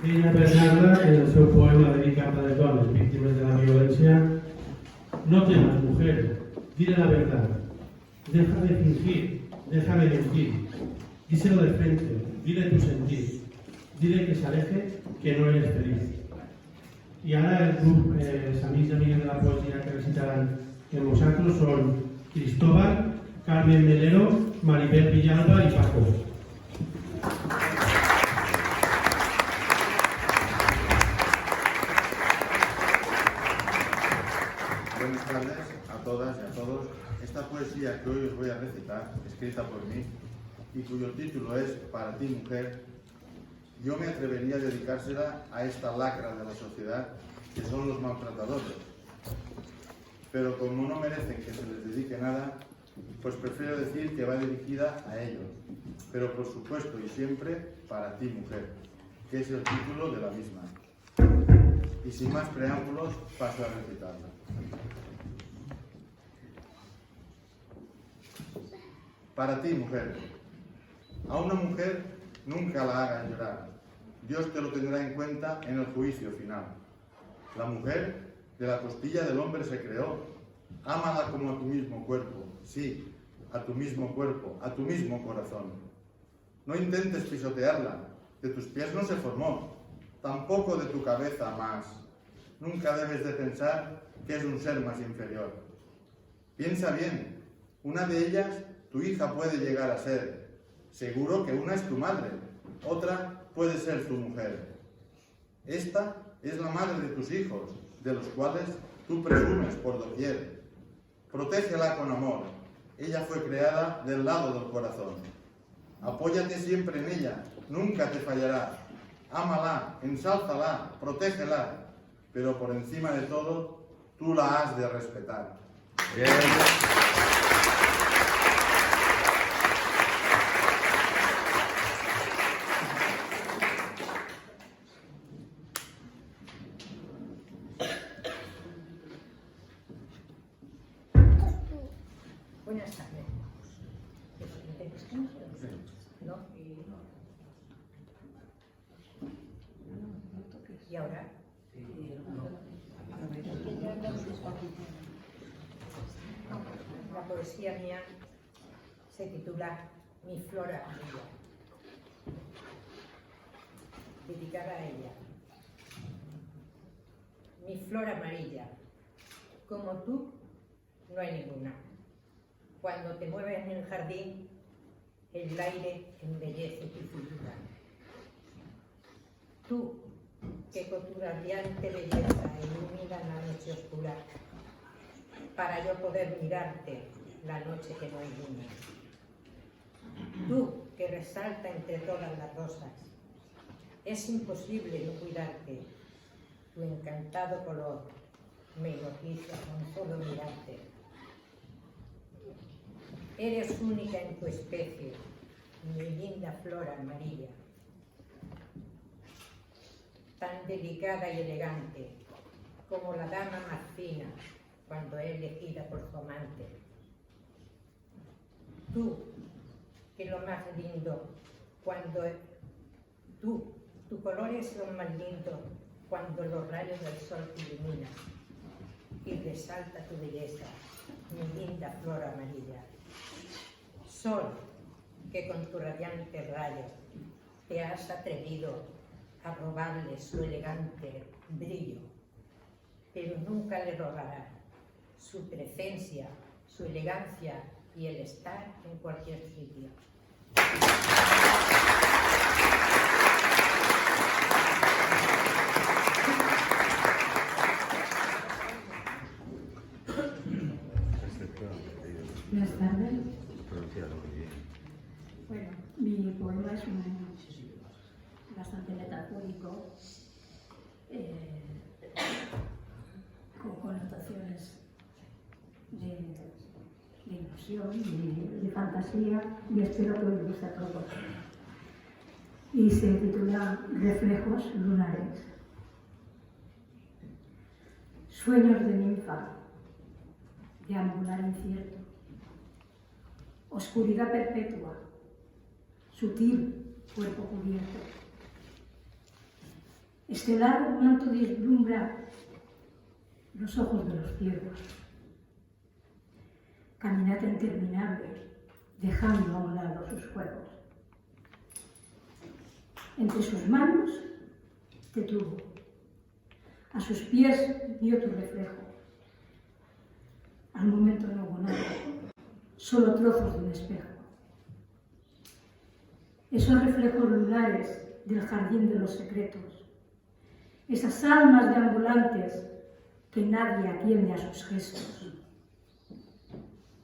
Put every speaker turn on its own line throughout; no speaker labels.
Ella Bernarda, en el seu poema dedicat a les dones víctimes de la violència, no temas, mujer, dile la verdad, deja de fingir, deja de mentir, díselo de frente, dile tu sentir, dile que se aleje, que no eres feliz. I ara el grup, els amics i amigues de la poesia que recitaran amb nosaltres són Cristóbal, Carmen Melero, Maribel Villalba i Paco.
Buenas tardes a todas y a todos. Esta poesía que hoy os voy a recitar, escrita por mí, y cuyo título es Para ti, mujer, yo me atrevería a dedicársela a esta lacra de la sociedad que son los maltratadores. Pero como no merecen que se les dedique nada, pues prefiero decir que va dirigida a ellos. Pero por supuesto y siempre, para ti, mujer, que es el título de la misma. Y sin más preámbulos, paso a recitarla. Para ti, mujer. A una mujer nunca la hagan llorar. Dios te lo tendrá en cuenta en el juicio final. La mujer de la costilla del hombre se creó. Ámala como a tu mismo cuerpo. Sí, a tu mismo cuerpo, a tu mismo corazón. No intentes pisotearla. De tus pies no se formó. Tampoco de tu cabeza más. Nunca debes de pensar que es un ser más inferior. Piensa bien. Una de ellas, tu hija puede llegar a ser. Seguro que una es tu madre. Otra puede ser tu mujer. Esta es la madre de tus hijos, de los cuales tú presumes por doquier. Protégela con amor. Ella fue creada del lado del corazón. Apóyate siempre en ella, nunca te fallará. Ámala, ensálzala, protégela, pero por encima de todo, tú la has de respetar. Bien.
Buenas tardes. ¿No? ¿Y ahora? La poesía mía se titula Mi flor amarilla, dedicada a ella. Mi flor amarilla, como tú no hay ninguna. Cuando te mueves en el jardín, el aire embellece tu figura. Tú, que con tu radiante belleza ilumina la noche oscura, para yo poder mirarte la noche que no hay luna. Tú, que resalta entre todas las rosas, es imposible no cuidarte. Tu encantado color me hipnotiza con solo mirarte. Eres única en tu especie, mi linda flor amarilla, tan delicada y elegante como la dama más fina cuando es elegida por su amante. Tú, que lo más lindo cuando tu color es lo más lindo cuando los rayos del sol te iluminan y resalta tu belleza, mi linda flor amarilla. Sol, que con tu radiante rayo te has atrevido a robarle su elegante brillo, pero nunca le robará su presencia, su elegancia y el estar en cualquier sitio.
Buenas tardes. Bueno, mi poema es bastante metafórico, con connotaciones de ilusión, de fantasía, y espero que os guste a todos. Y se titula Reflejos lunares. Sueños de ninfa, deambular incierto, oscuridad perpetua, sutil cuerpo cubierto, Este largo manto deslumbra los ojos de los ciegos. Caminata interminable, dejando a un lado sus juegos. Entre sus manos te tuvo, a sus pies vio tu reflejo. Al momento no hubo nada, solo trozos de un espejo. Esos reflejos lunares del jardín de los secretos, esas almas deambulantes que nadie atiende a sus gestos.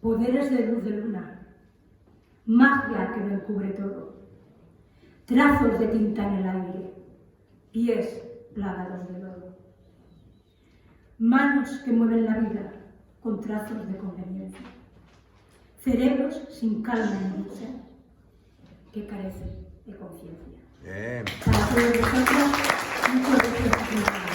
Poderes de luz de luna, magia que lo encubre todo, trazos de tinta en el aire, pies plagados de lodo, manos que mueven la vida con trazos de conveniencia, cerebros sin calma ni lucha, que carecen de conciencia.
Bien.
Para todos vosotros, muchas gracias.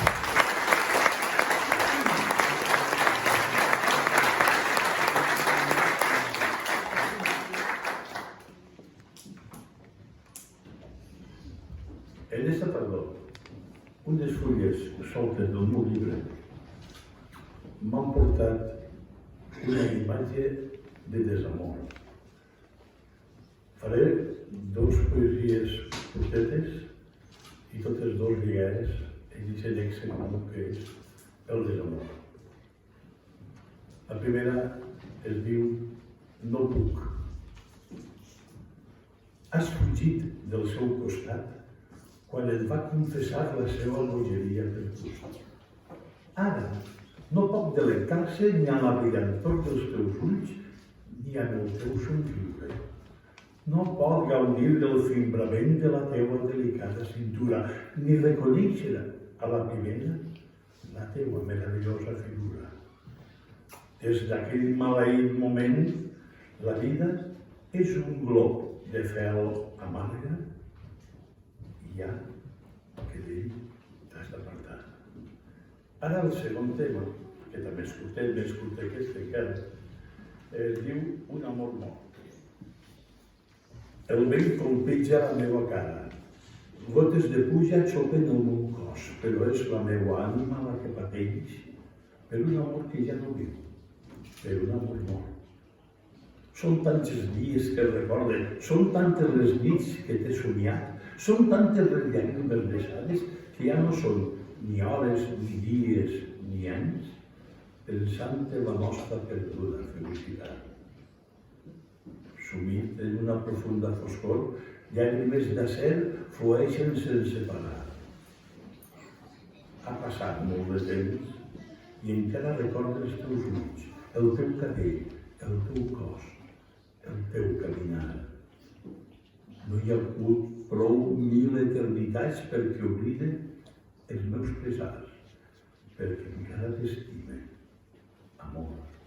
En esta tardor, unes fulles soltes del meu llibre m'han portat una imatge de desamor. Faré dos poesies curtetes i totes dos lligades en aquest lexe comú que és el desamor. La primera es diu No puc. Has fugit del seu costat quan et va confessar la seva bogeria per tu. Ara no pot delectar-se ni amb la brillantor dels teus ulls ni amb el teu somriure. No pot gaudir del fimbrament de la teua delicada cintura ni reconèixer a la primera la teua meravellosa figura. Des d'aquell maleït moment, la vida és un glob de fel amarga i ja que d'ell t'has d'apartar. Ara el segon tema, que també és curtet, més curtet que este encara, es diu Un amor mort. El vent colpeja la meva cara, gotes de pluja xopen el meu cos, però és la meva ànima la que pateix per un amor que ja no viu, per un amor mort. Són tants els dies que recorde, són tantes les nits que t'he somiat, són tantes les llàgrimes deixades que ja no són ni hores, ni dies, ni anys, pensant en la nostra perduda felicitat. Sumit en una profunda foscor, llàgrimes d'acer flueixen sense parar. Ha passat molt de temps i encara recorda els teus ulls, el teu cabell, el teu cos, el teu caminar. No hi ha hagut prou 1000 eternitats perquè oblide els meus pesars, perquè encara t'estime, amor.